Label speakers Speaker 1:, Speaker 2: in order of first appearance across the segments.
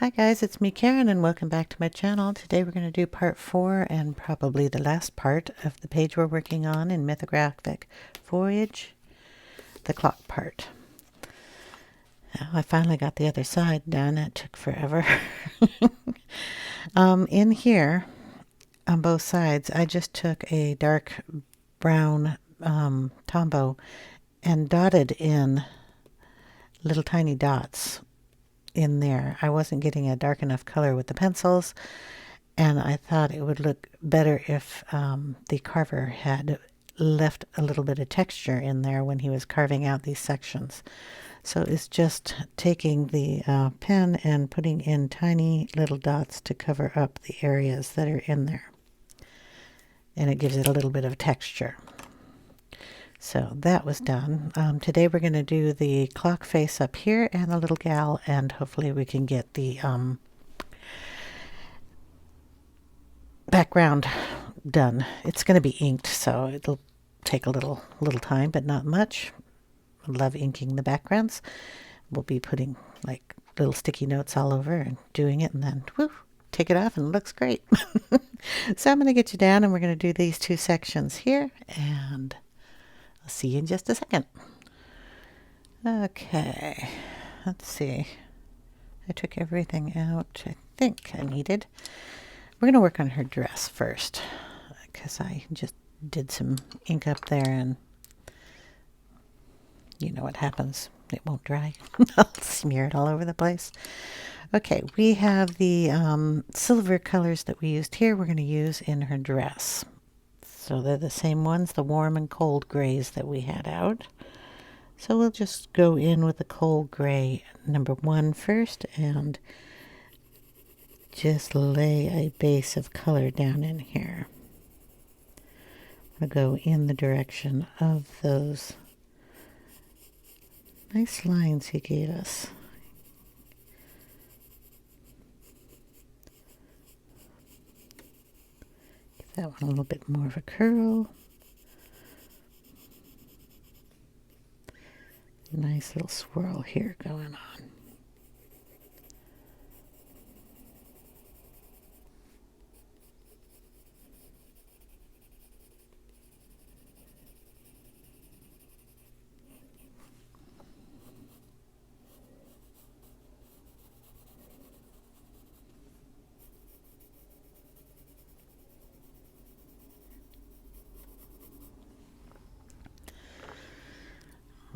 Speaker 1: Hi guys, it's me Karen and welcome back to my channel. Today we're going to do part 4 and probably the last part of the page we're working on in Mythographic Voyage, the clock part. Now, I finally got the other side done. It took forever. In here, on both sides, I just took a dark brown Tombow and dotted in little tiny dots in there. I wasn't getting a dark enough color with the pencils, and I thought it would look better if the carver had left a little bit of texture in there when he was carving out these sections. So it's just taking the pen and putting in tiny little dots to cover up the areas that are in there, and it gives it a little bit of texture. So that was done. Today we're going to do the clock face up here and the little gal, and hopefully we can get the background done. It's going to be inked, so it'll take a little time, but not much. I love inking the backgrounds. We'll be putting like little sticky notes all over and doing it, and then whoo, take it off and it looks great. So I'm going to get you down and we're going to do these two sections here, and I'll see you in just a second. Okay, let's see. I took everything out I think I needed. We're going to work on her dress first because I just did some ink up there, and you know what happens. It won't dry. I'll smear it all over the place. Okay, we have the silver colors that we used here we're going to use in her dress. So they're the same ones, the warm and cold grays that we had out. So we'll just go in with the cold gray number 1 first and just lay a base of color down in here. I'll go in the direction of those nice lines he gave us. Give that one a little bit more of a curl. Nice little swirl here going on.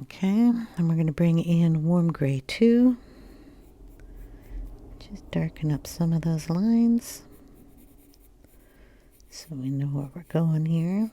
Speaker 1: Okay, and we're going to bring in warm gray 2. Just darken up some of those lines so we know where we're going here.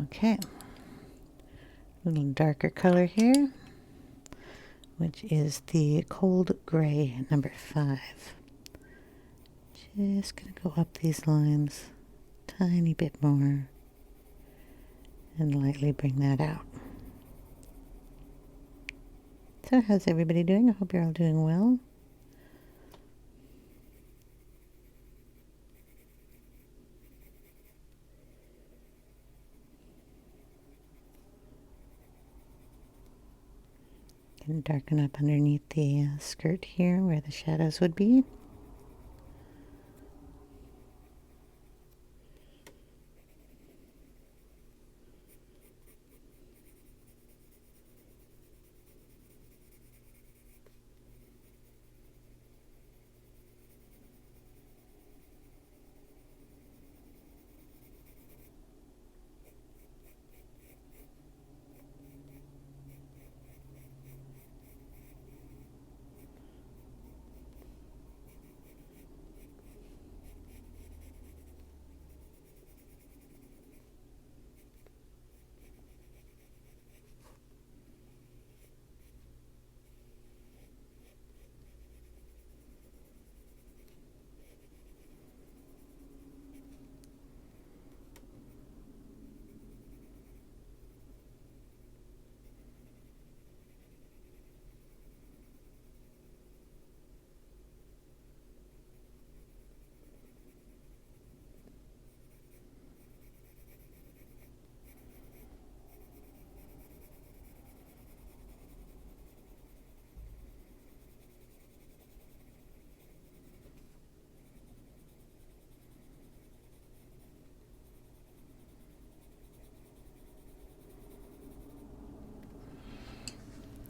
Speaker 1: Okay, a little darker color here, which is the cold gray number 5. Just going to go up these lines a tiny bit more and lightly bring that out. So how's everybody doing? I hope you're all doing well. Can darken up underneath the skirt here where the shadows would be.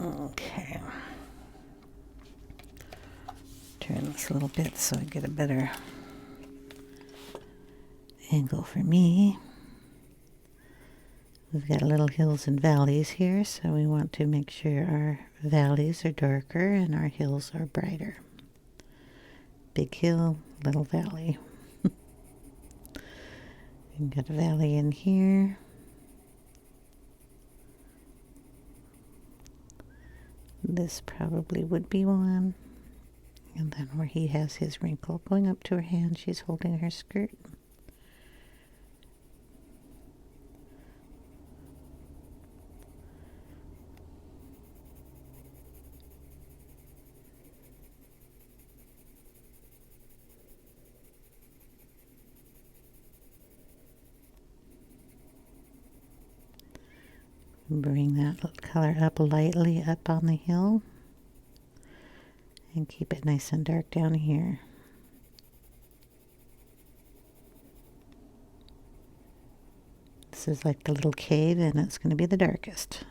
Speaker 1: Okay. Turn this a little bit so I get a better angle for me. We've got little hills and valleys here, so we want to make sure our valleys are darker and our hills are brighter. Big hill, little valley. We've got a valley in here. This probably would be one. And then where he has his wrinkle going up to her hand, she's holding her skirt. Bring that color up lightly up on the hill and keep it nice and dark down here. This is like the little cave and it's going to be the darkest.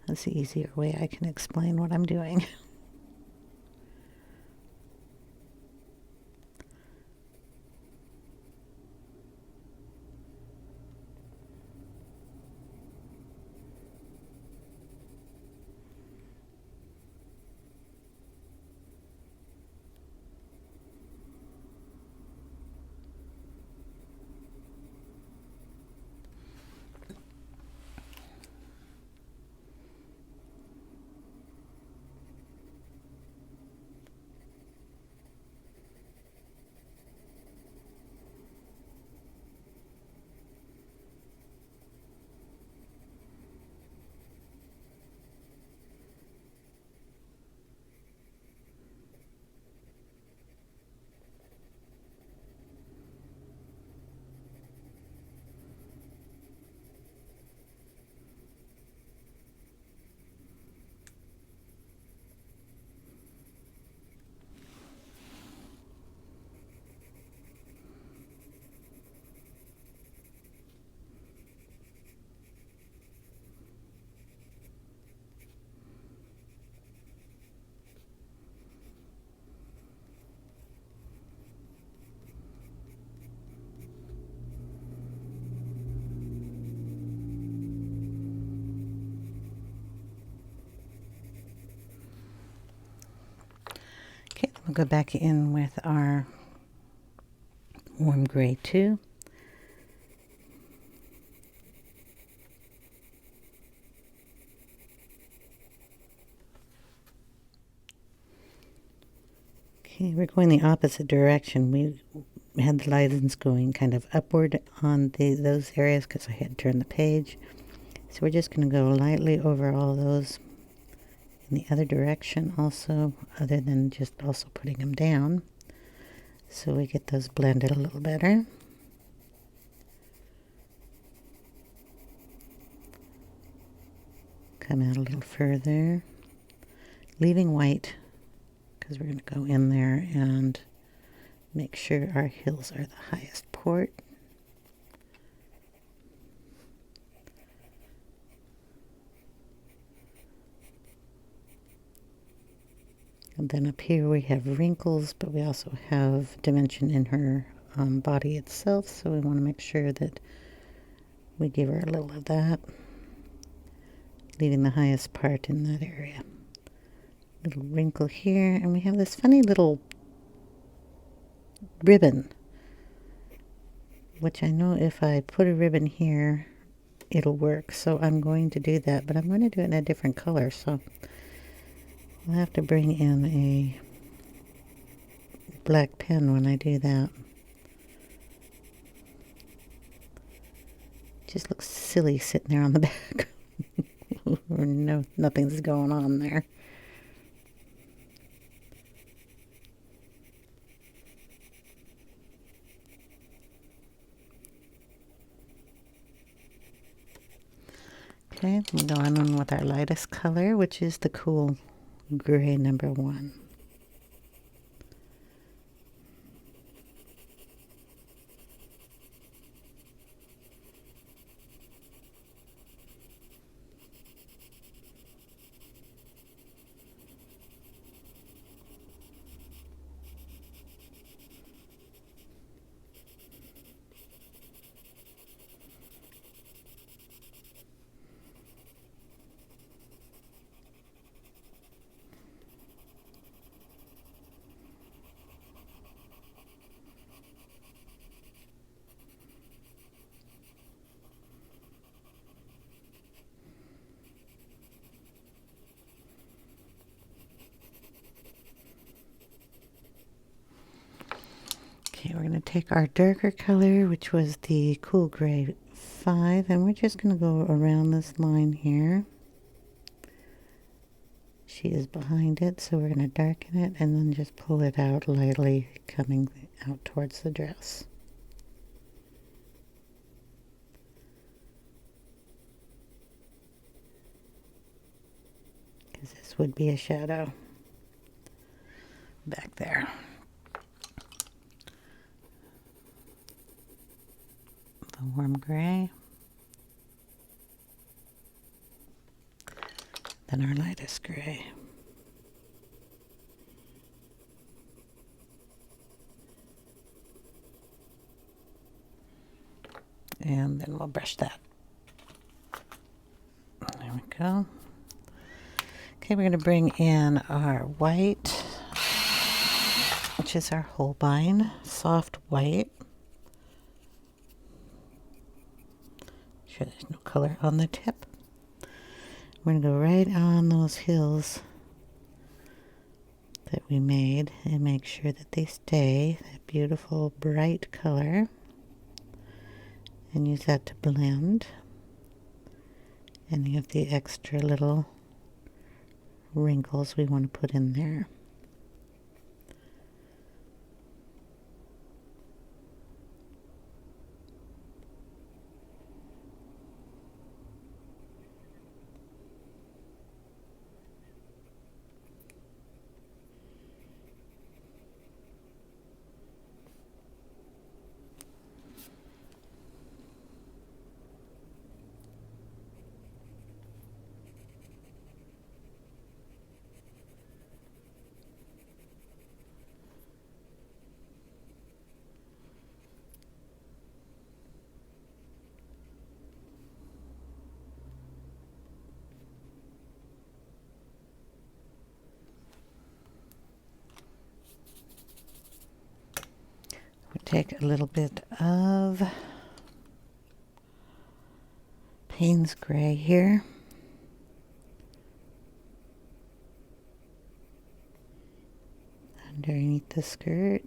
Speaker 1: That's the easier way I can explain what I'm doing. Okay, we'll go back in with our warm gray too. Okay, we're going the opposite direction. We had the lines going kind of upward on those areas because I had turned the page. So we're just going to go lightly over all those in the other direction also, other than just also putting them down. So we get those blended a little better. Come out a little further, leaving white because we're going to go in there and make sure our hills are the highest port. And then up here we have wrinkles, but we also have dimension in her body itself, so we want to make sure that we give her a little of that, leaving the highest part in that area. Little wrinkle here, and we have this funny little ribbon, which I know if I put a ribbon here, it'll work. So I'm going to do that, but I'm going to do it in a different color, so I'll have to bring in a black pen when I do that. Just looks silly sitting there on the back. Nothing's going on there. Okay, we'll go on with our lightest color, which is the cool gray number 1. we're going to take our darker color, which was the Cool Gray 5, and we're just going to go around this line here. She is behind it, so we're going to darken it and then just pull it out lightly, coming out towards the dress. Because this would be a shadow back there. The warm gray. Then our lightest gray. And then we'll brush that. There we go. Okay, we're going to bring in our white, which is our Holbein soft white. Sure there's no color on the tip. We're going to go right on those hills that we made and make sure that they stay that beautiful bright color, and use that to blend any of the extra little wrinkles we want to put in there. Take a little bit of Payne's Gray here. Underneath the skirt.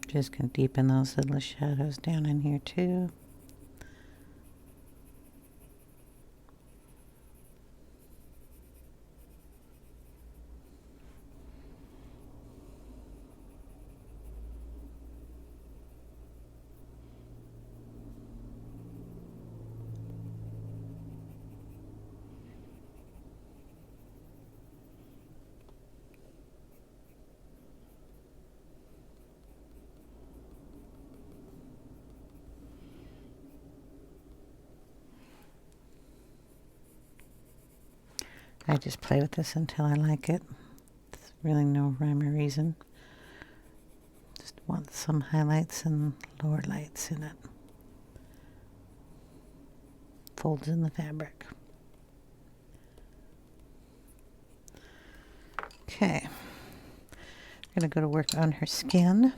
Speaker 1: Just going to deepen those little shadows down in here too. I just play with this until I like it. There's really no rhyme or reason. Just want some highlights and lower lights in it. Folds in the fabric. Okay. I'm going to go to work on her skin.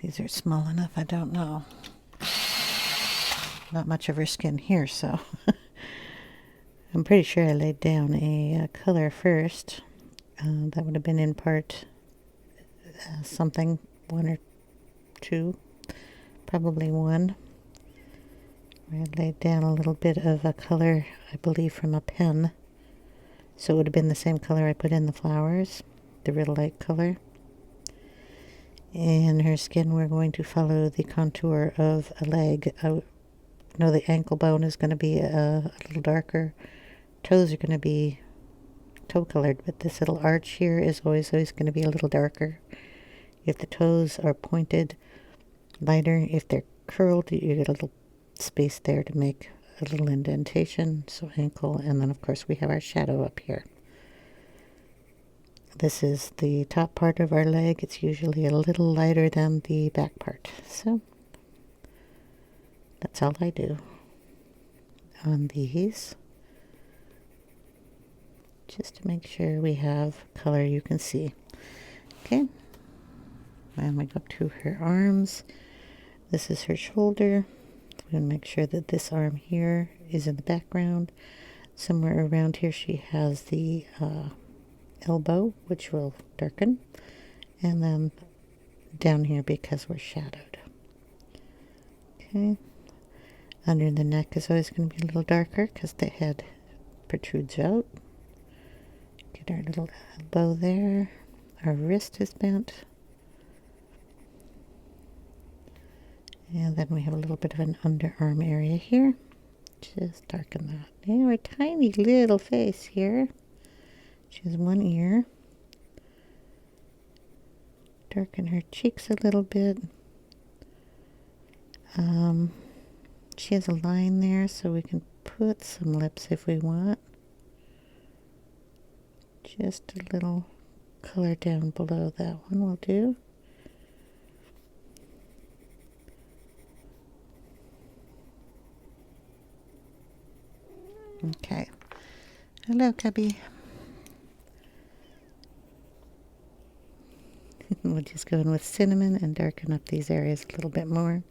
Speaker 1: these are small enough, I don't know. Not much of her skin here, so I'm pretty sure I laid down a color first. That would have been in part something, 1 or 2, probably 1. I laid down a little bit of a color, I believe from a pen. So it would have been the same color I put in the flowers, the real light color. In her skin, we're going to follow the contour of a leg. No, the ankle bone is going to be a little darker. Toes are going to be toe colored, but this little arch here is always going to be a little darker. If the toes are pointed, lighter. If they're curled, you get a little space there to make a little indentation. So ankle, and then of course we have our shadow up here. This is the top part of our leg. It's usually a little lighter than the back part. So that's all I do on these. Just to make sure we have color you can see. Okay. And we go to her arms. This is her shoulder. We're going to make sure that this arm here is in the background. Somewhere around here she has the elbow, which will darken. And then down here because we're shadowed. Okay. Under the neck is always going to be a little darker because the head protrudes out. Get our little elbow there. Our wrist is bent. And then we have a little bit of an underarm area here. Just darken that. And our tiny little face here. She has 1 ear. Darken her cheeks a little bit. She has a line there, so we can put some lips if we want. Just a little color down below that one will do. Okay. Hello, Cubby. We'll just go in with cinnamon and darken up these areas a little bit more.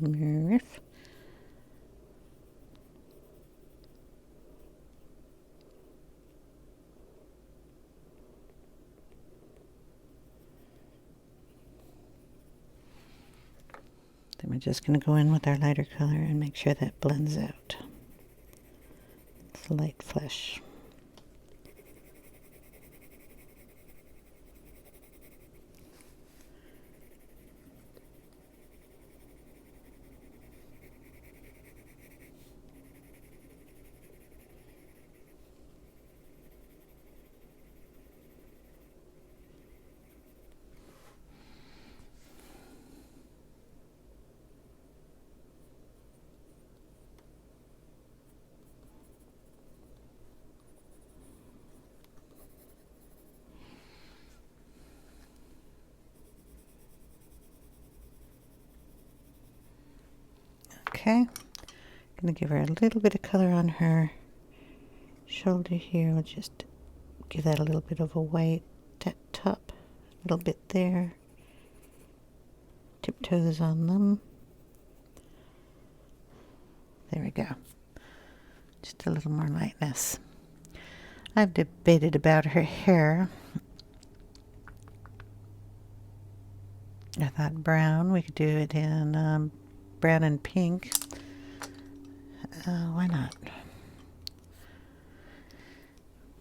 Speaker 1: Riff. Then we're just going to go in with our lighter color and make sure that blends out. It's light flesh. Okay, gonna give her a little bit of color on her shoulder here. We'll just give that a little bit of a white at top, a little bit there. Tiptoes on them. There we go. Just a little more lightness. I've debated about her hair. I thought brown. We could do it in brown and pink. Why not?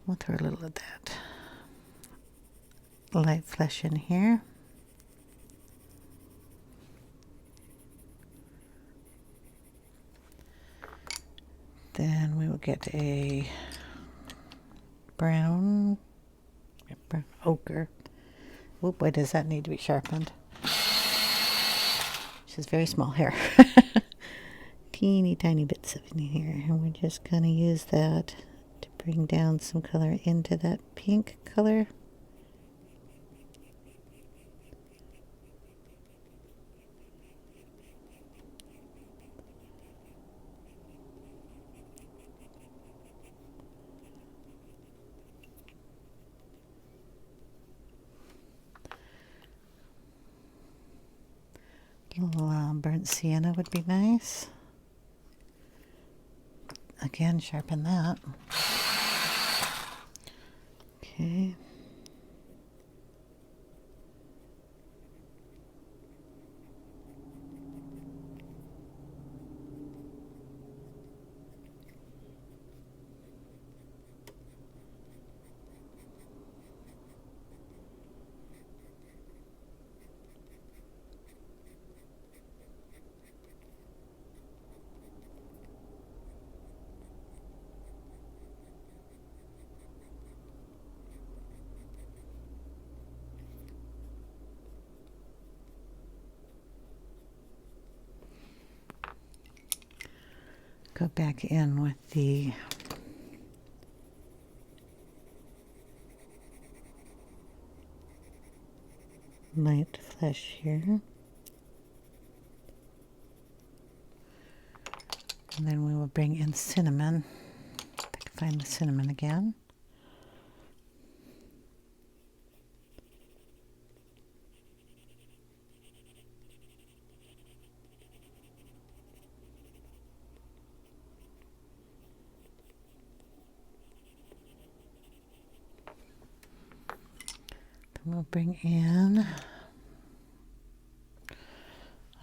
Speaker 1: We'll throw a little of that light flesh in here. Then we will get a brown ochre. Oh boy, does that need to be sharpened. She has very small hair. Teeny tiny bits of in here. And we're just going to use that to bring down some color into that pink color. burnt sienna would be nice. Again, sharpen that. Okay. Go back in with the light flesh here. And then we will bring in cinnamon. If I can find the cinnamon again. Then we'll bring in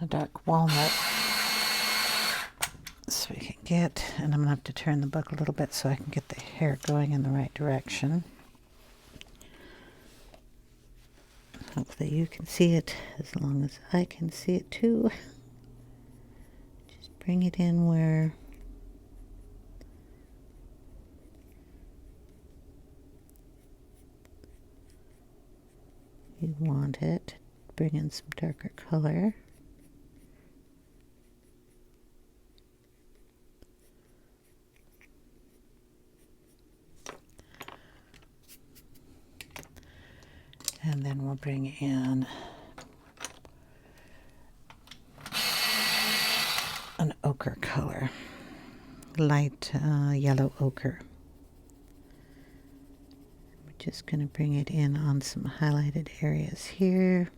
Speaker 1: a dark walnut. So we can get, and I'm going to have to turn the book a little bit so I can get the hair going in the right direction. Hopefully you can see it as long as I can see it too. Just bring it in where you want it. Bring in some darker color. And then we'll bring in an ochre color, light yellow ochre. We're just going to bring it in on some highlighted areas here.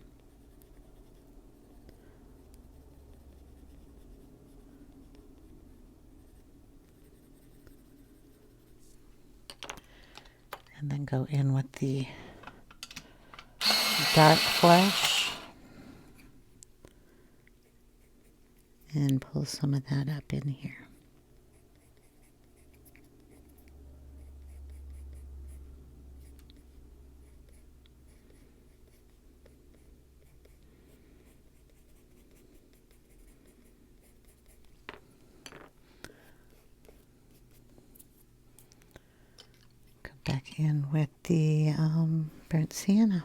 Speaker 1: And then go in with the dark flesh and pull some of that up in here. Go back in with the burnt sienna.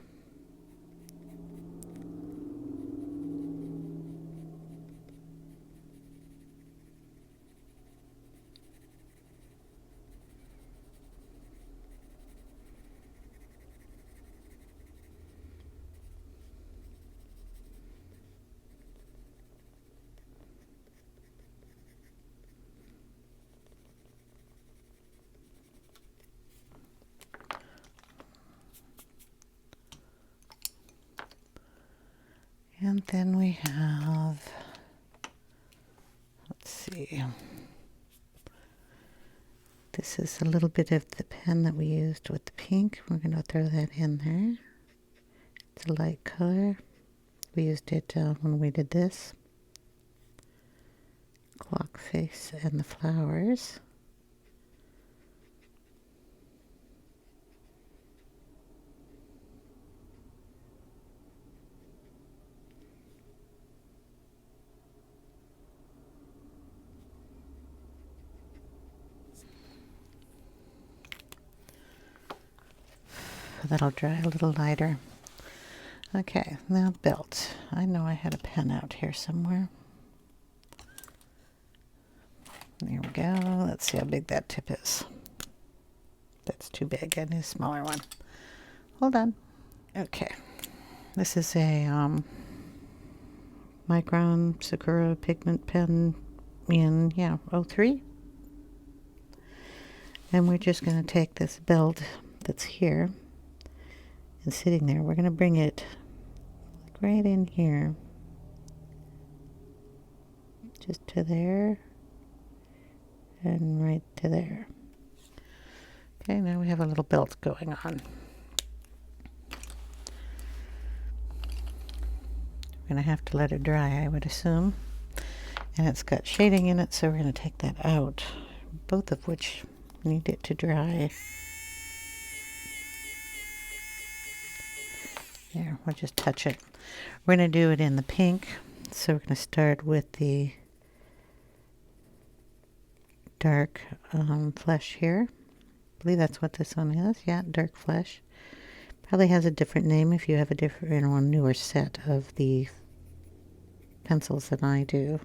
Speaker 1: And then we have, let's see, this is a little bit of the pen that we used with the pink. We're going to throw that in there. It's a light color. We used it when we did this. Clock face and the flowers. That'll dry a little lighter. Okay, now belt. I know I had a pen out here somewhere. There we go. Let's see how big that tip is. That's too big. I need a smaller one. Hold on. Okay. This is a Micron Sakura pigment pen in, '03. And we're just going to take this belt that's here and sitting there. We're going to bring it like right in here just to there and right to there. Okay, now we have a little belt going on. We're going to have to let it dry, I would assume. And it's got shading in it, so we're going to take that out, both of which need it to dry. There, we'll just touch it. We're going to do it in the pink, so we're going to start with the dark flesh here. I believe that's what this one is. Yeah, dark flesh. Probably has a different name if you have a different or newer set of the pencils than I do.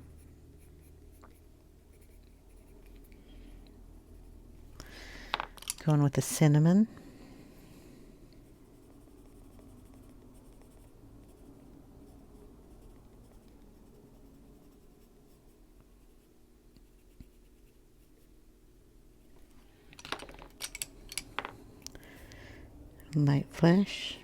Speaker 1: Going with the cinnamon. Light flesh.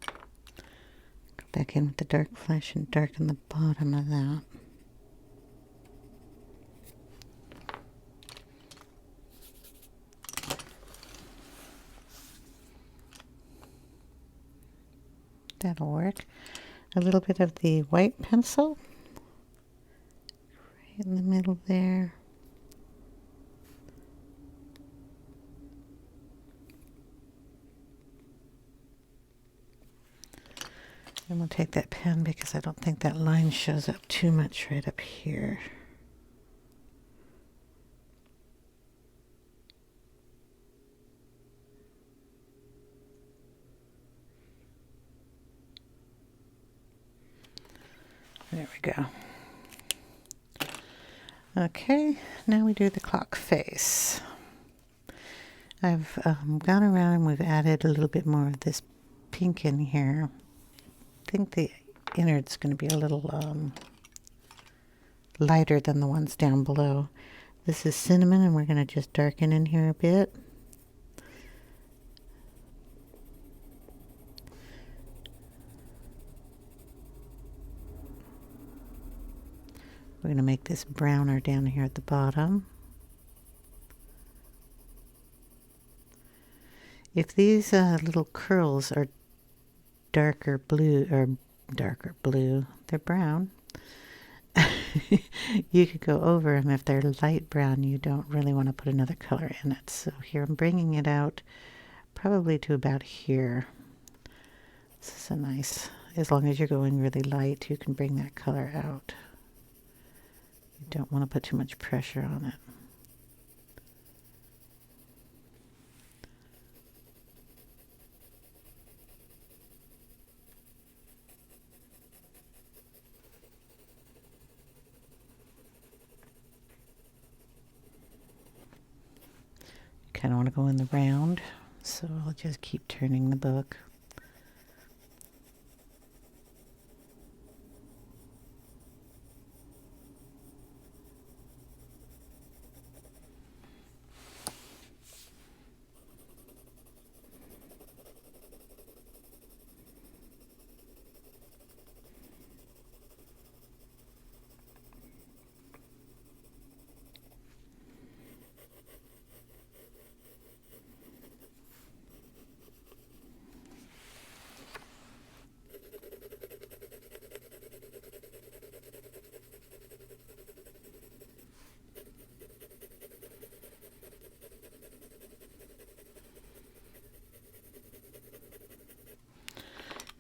Speaker 1: Go back in with the dark flesh and darken the bottom of that. That'll work. A little bit of the white pencil. In the middle there. And we'll take that pen because I don't think that line shows up too much right up here. There we go. Okay, now we do the clock face. I've gone around and we've added a little bit more of this pink in here. I think the innard's going to be a little lighter than the ones down below. This is cinnamon, and we're going to just darken in here a bit. We're going to make this browner down here at the bottom. If these little curls are darker blue, they're brown. You could go over them. If they're light brown, you don't really want to put another color in it. So here I'm bringing it out probably to about here. This is a nice, as long as you're going really light, you can bring that color out. You don't want to put too much pressure on it. You kind of want to go in the round, so I'll just keep turning the book.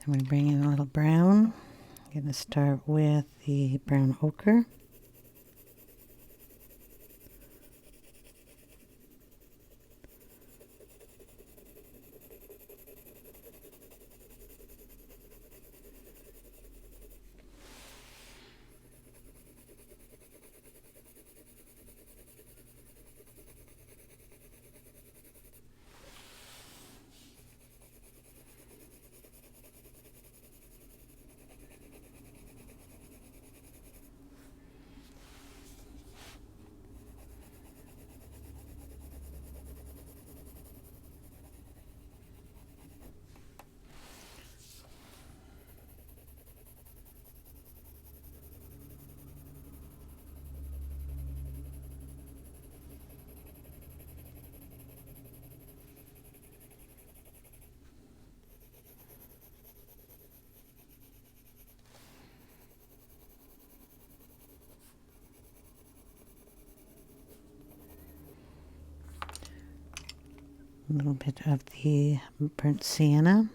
Speaker 1: I'm going to bring in a little brown. I'm going to start with the brown ochre. little bit of the burnt sienna.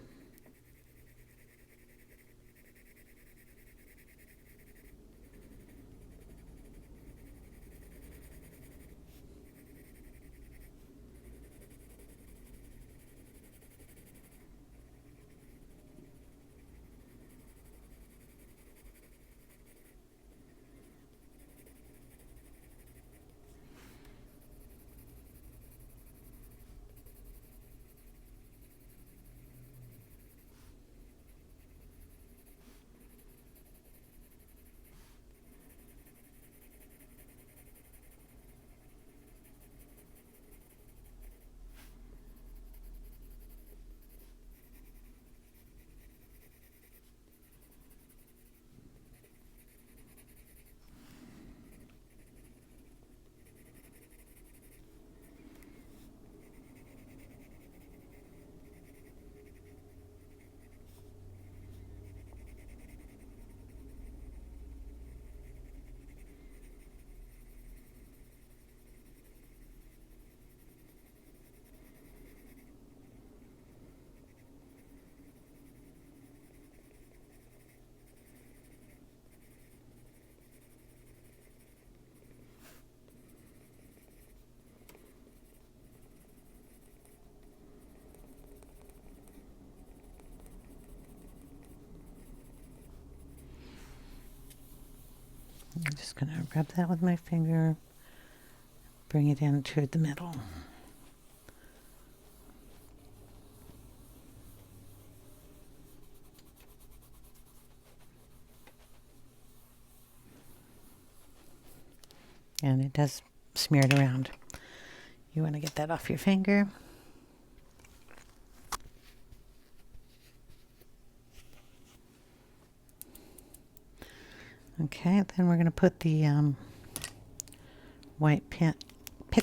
Speaker 1: I'm just going to rub that with my finger, bring it into the middle. And it does smear it around. You want to get that off your finger. Okay, then we're going to put the white pit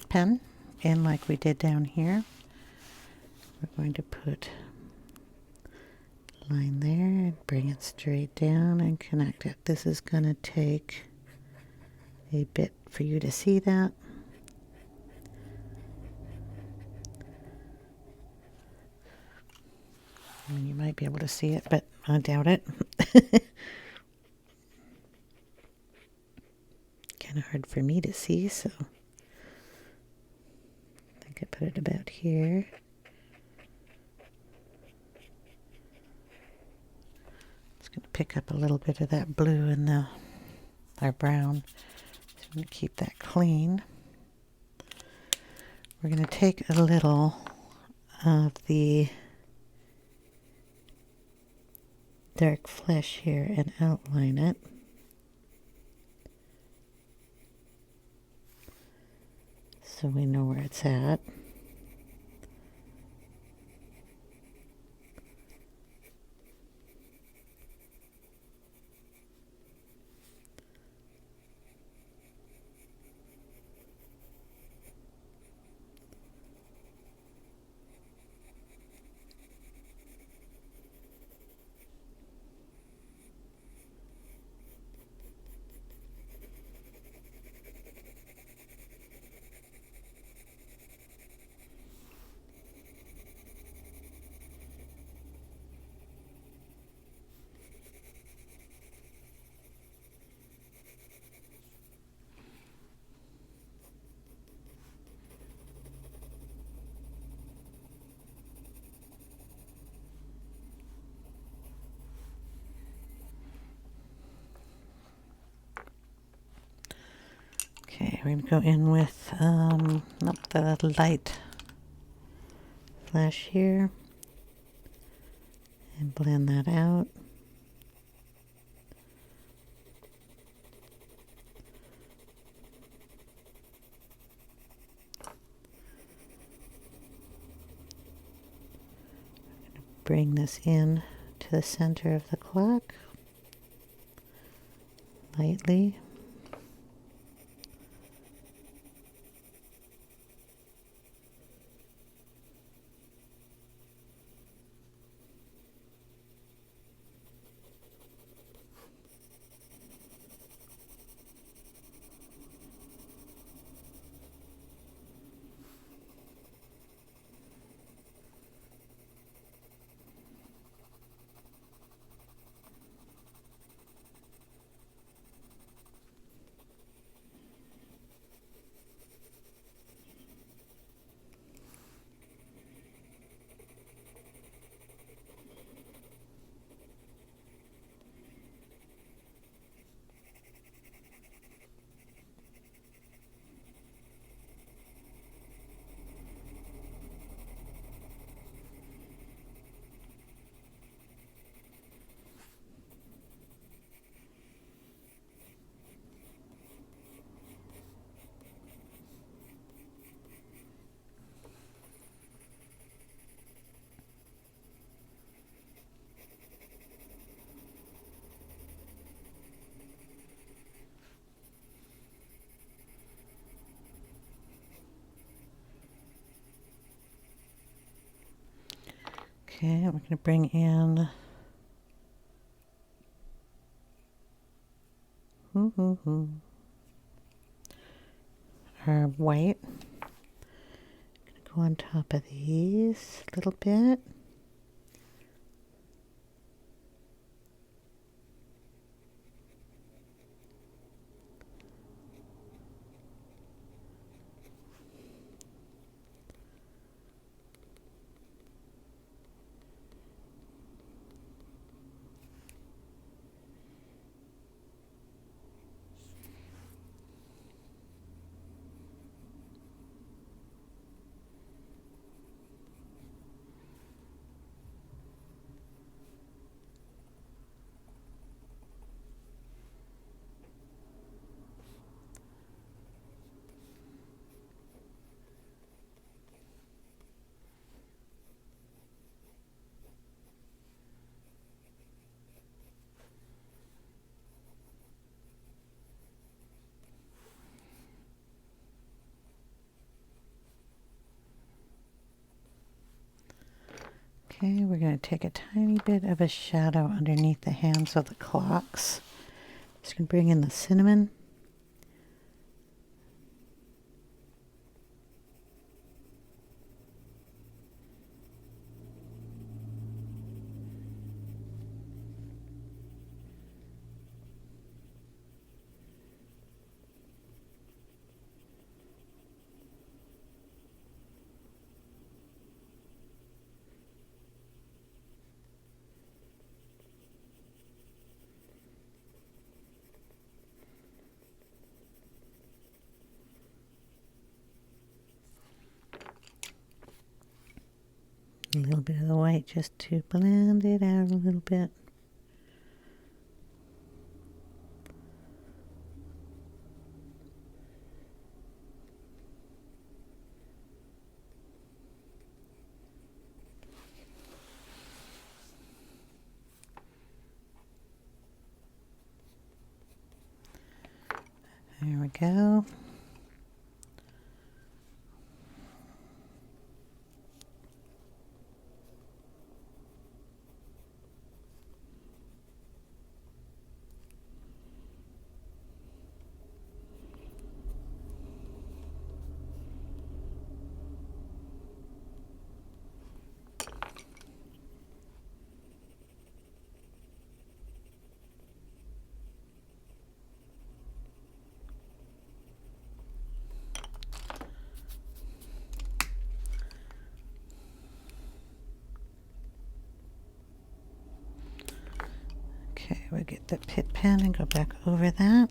Speaker 1: pen in like we did down here. We're going to put a line there and bring it straight down and connect it. This is going to take a bit for you to see that. I mean, you might be able to see it, but I doubt it. Kind of hard for me to see, so I think I put it about here. It's going to pick up a little bit of that blue and our brown. So I'm going to keep that clean. We're going to take a little of the dark flesh here and outline it. So we know where it's at. Okay, we're going to go in with the light flash here and blend that out. Bring this in to the center of the clock lightly. Okay, we're going to bring in our white. Going to go on top of these a little bit. Okay, we're going to take a tiny bit of a shadow underneath the hands of the clocks. Just going to bring in the cinnamon. A little bit of the white just to blend it out a little bit. There we go. Okay, we'll get the pit pen and go back over that.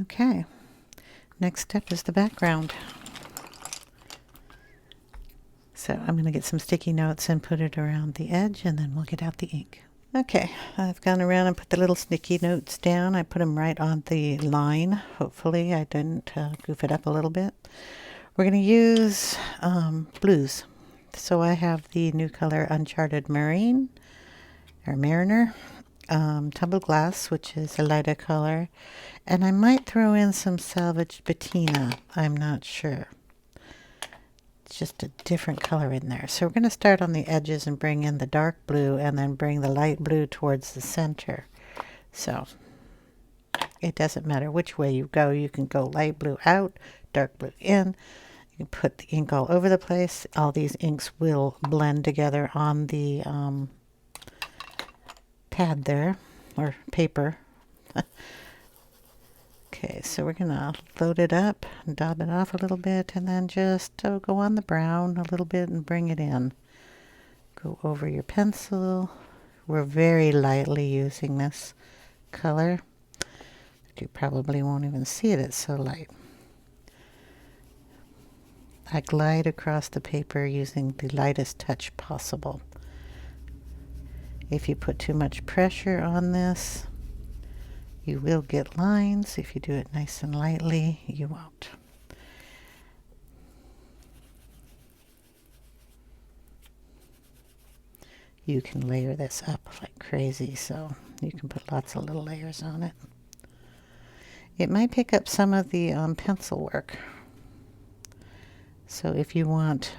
Speaker 1: Okay, next step is the background. So I'm going to get some sticky notes and put it around the edge, and then we'll get out the ink. Okay, I've gone around and put the little sticky notes down. I put them right on the line. Hopefully I didn't goof it up a little bit. We're going to use blues. So I have the new color Uncharted Marine, or Mariner, tumbled glass, which is a lighter color, and I might throw in some salvaged patina. I'm not sure. It's just a different color in there. So we're going to start on the edges and bring in the dark blue, and then bring the light blue towards the center. So it doesn't matter which way you go. You can go light blue out, dark blue in. You can put the ink all over the place. All these inks will blend together on the pad there, or paper. Okay, so we're gonna load it up and dab it off a little bit, and then just go on the brown a little bit and bring it in. Go over your pencil. We're very lightly using this color. You probably won't even see it, it's so light. I glide across the paper using the lightest touch possible. If you put too much pressure on this, you will get lines. If you do it nice and lightly, you won't. You can layer this up like crazy, so you can put lots of little layers on it. It might pick up some of the pencil work. So if you want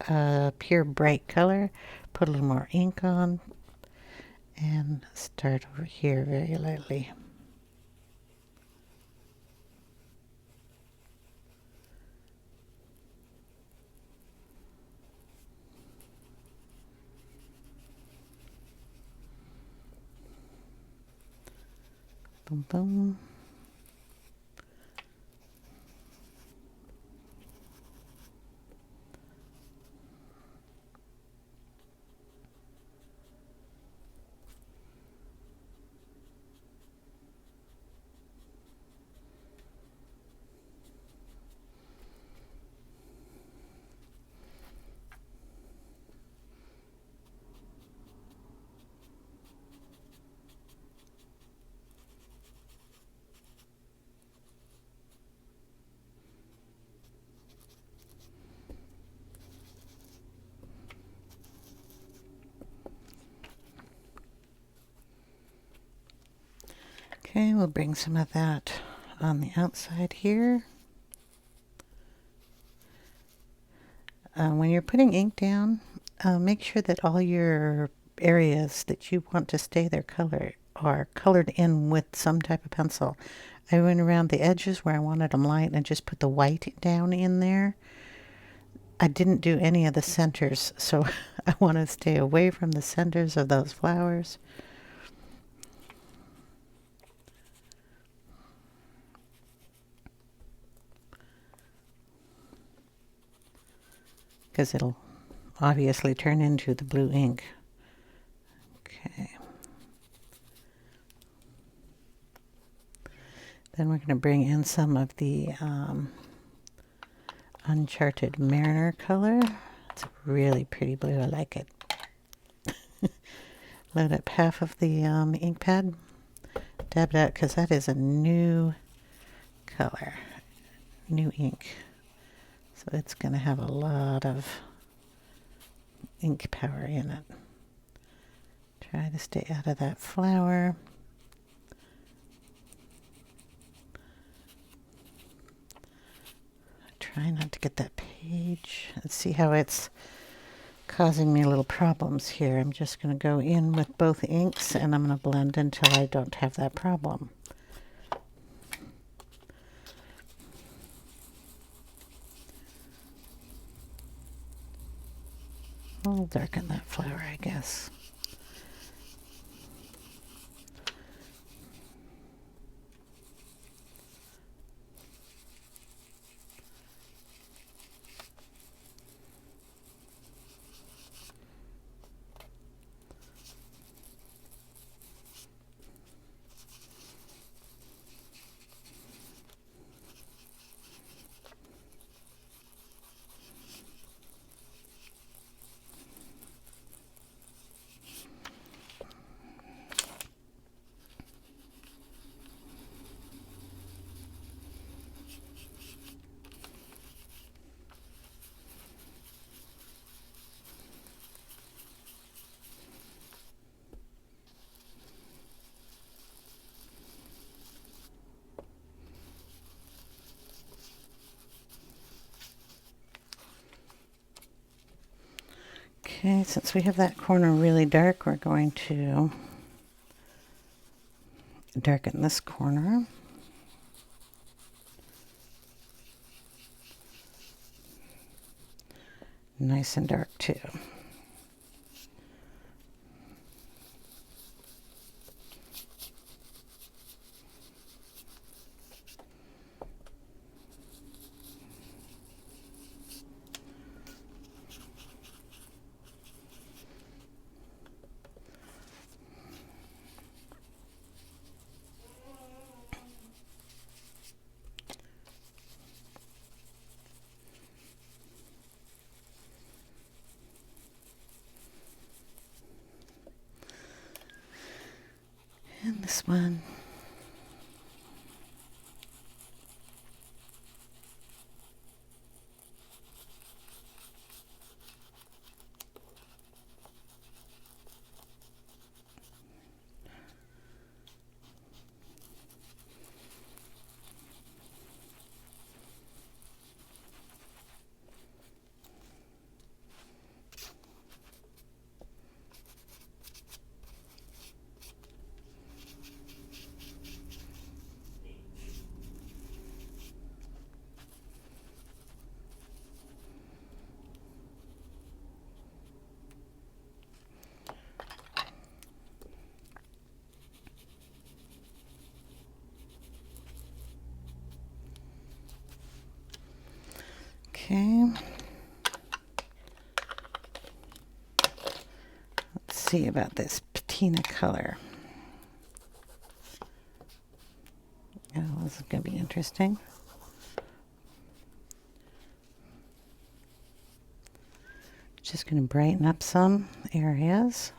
Speaker 1: a pure bright color, put a little more ink on and start over here very lightly. Boom, boom. Okay, we'll bring some of that on the outside here. When you're putting ink down, make sure that all your areas that you want to stay their color are colored in with some type of pencil. I went around the edges where I wanted them light and just put the white down in there. I didn't do any of the centers, so I want to stay away from the centers of those flowers. Because it'll obviously turn into the blue ink. Okay. Then we're going to bring in some of the Uncharted Mariner color. It's a really pretty blue. I like it. Load up half of the ink pad. Dab it out because that is a new color. New ink. So it's going to have a lot of ink power in it. Try to stay out of that flower. Try not to get that page. Let's see how it's causing me little problems here. I'm just going to go in with both inks and I'm going to blend until I don't have that problem. I'll darken that flower, I guess. Okay, since we have that corner really dark, we're going to darken this corner. Nice and dark too. this one. Okay. Let's see about this patina color. Oh, this is going to be interesting. Just going to brighten up some areas.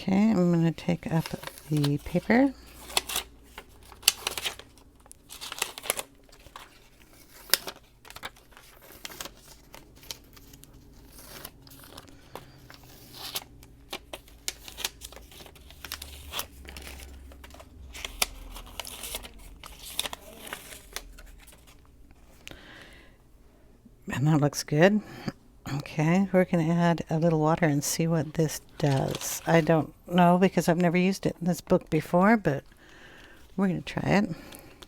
Speaker 1: Okay, I'm going to take up the paper. And that looks good. Okay, we're going to add a little water and see what this does. I don't know because I've never used it in this book before, but we're going to try it.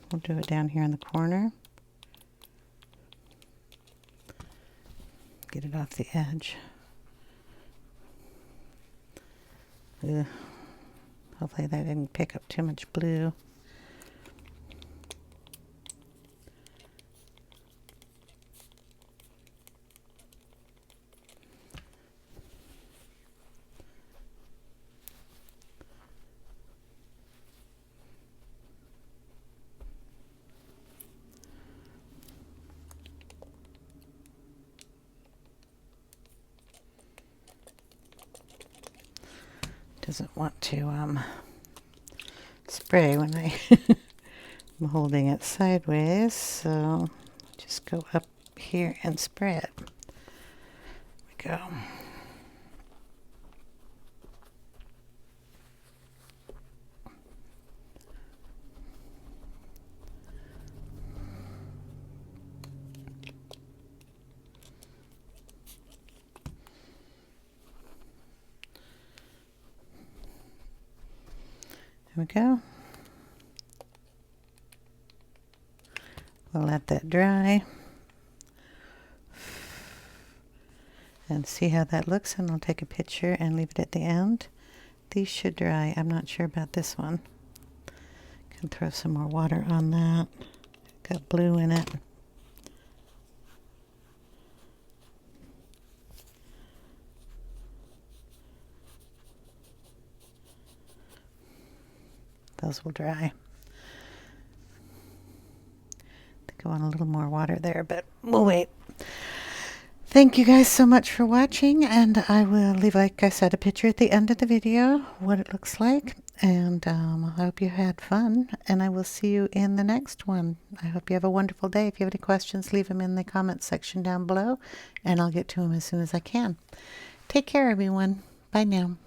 Speaker 1: We'll do it down here in the corner. Get it off the edge. Ugh. Hopefully that didn't pick up too much blue. Doesn't want to spray when I'm holding it sideways, so just go up here and spray it. There we go. There we go. We'll let that dry and see how that looks, and I'll take a picture and leave it at the end. These should dry. I'm not sure about this one. Can throw some more water on that. Got blue in it. Those will dry. I think I want a little more water there, but we'll wait. Thank you guys so much for watching, and I will leave, like I said, a picture at the end of the video, what it looks like. And I hope you had fun, and I will see you in the next one. I hope you have a wonderful day. If you have any questions, leave them in the comments section down below, and I'll get to them as soon as I can. Take care, everyone. Bye now.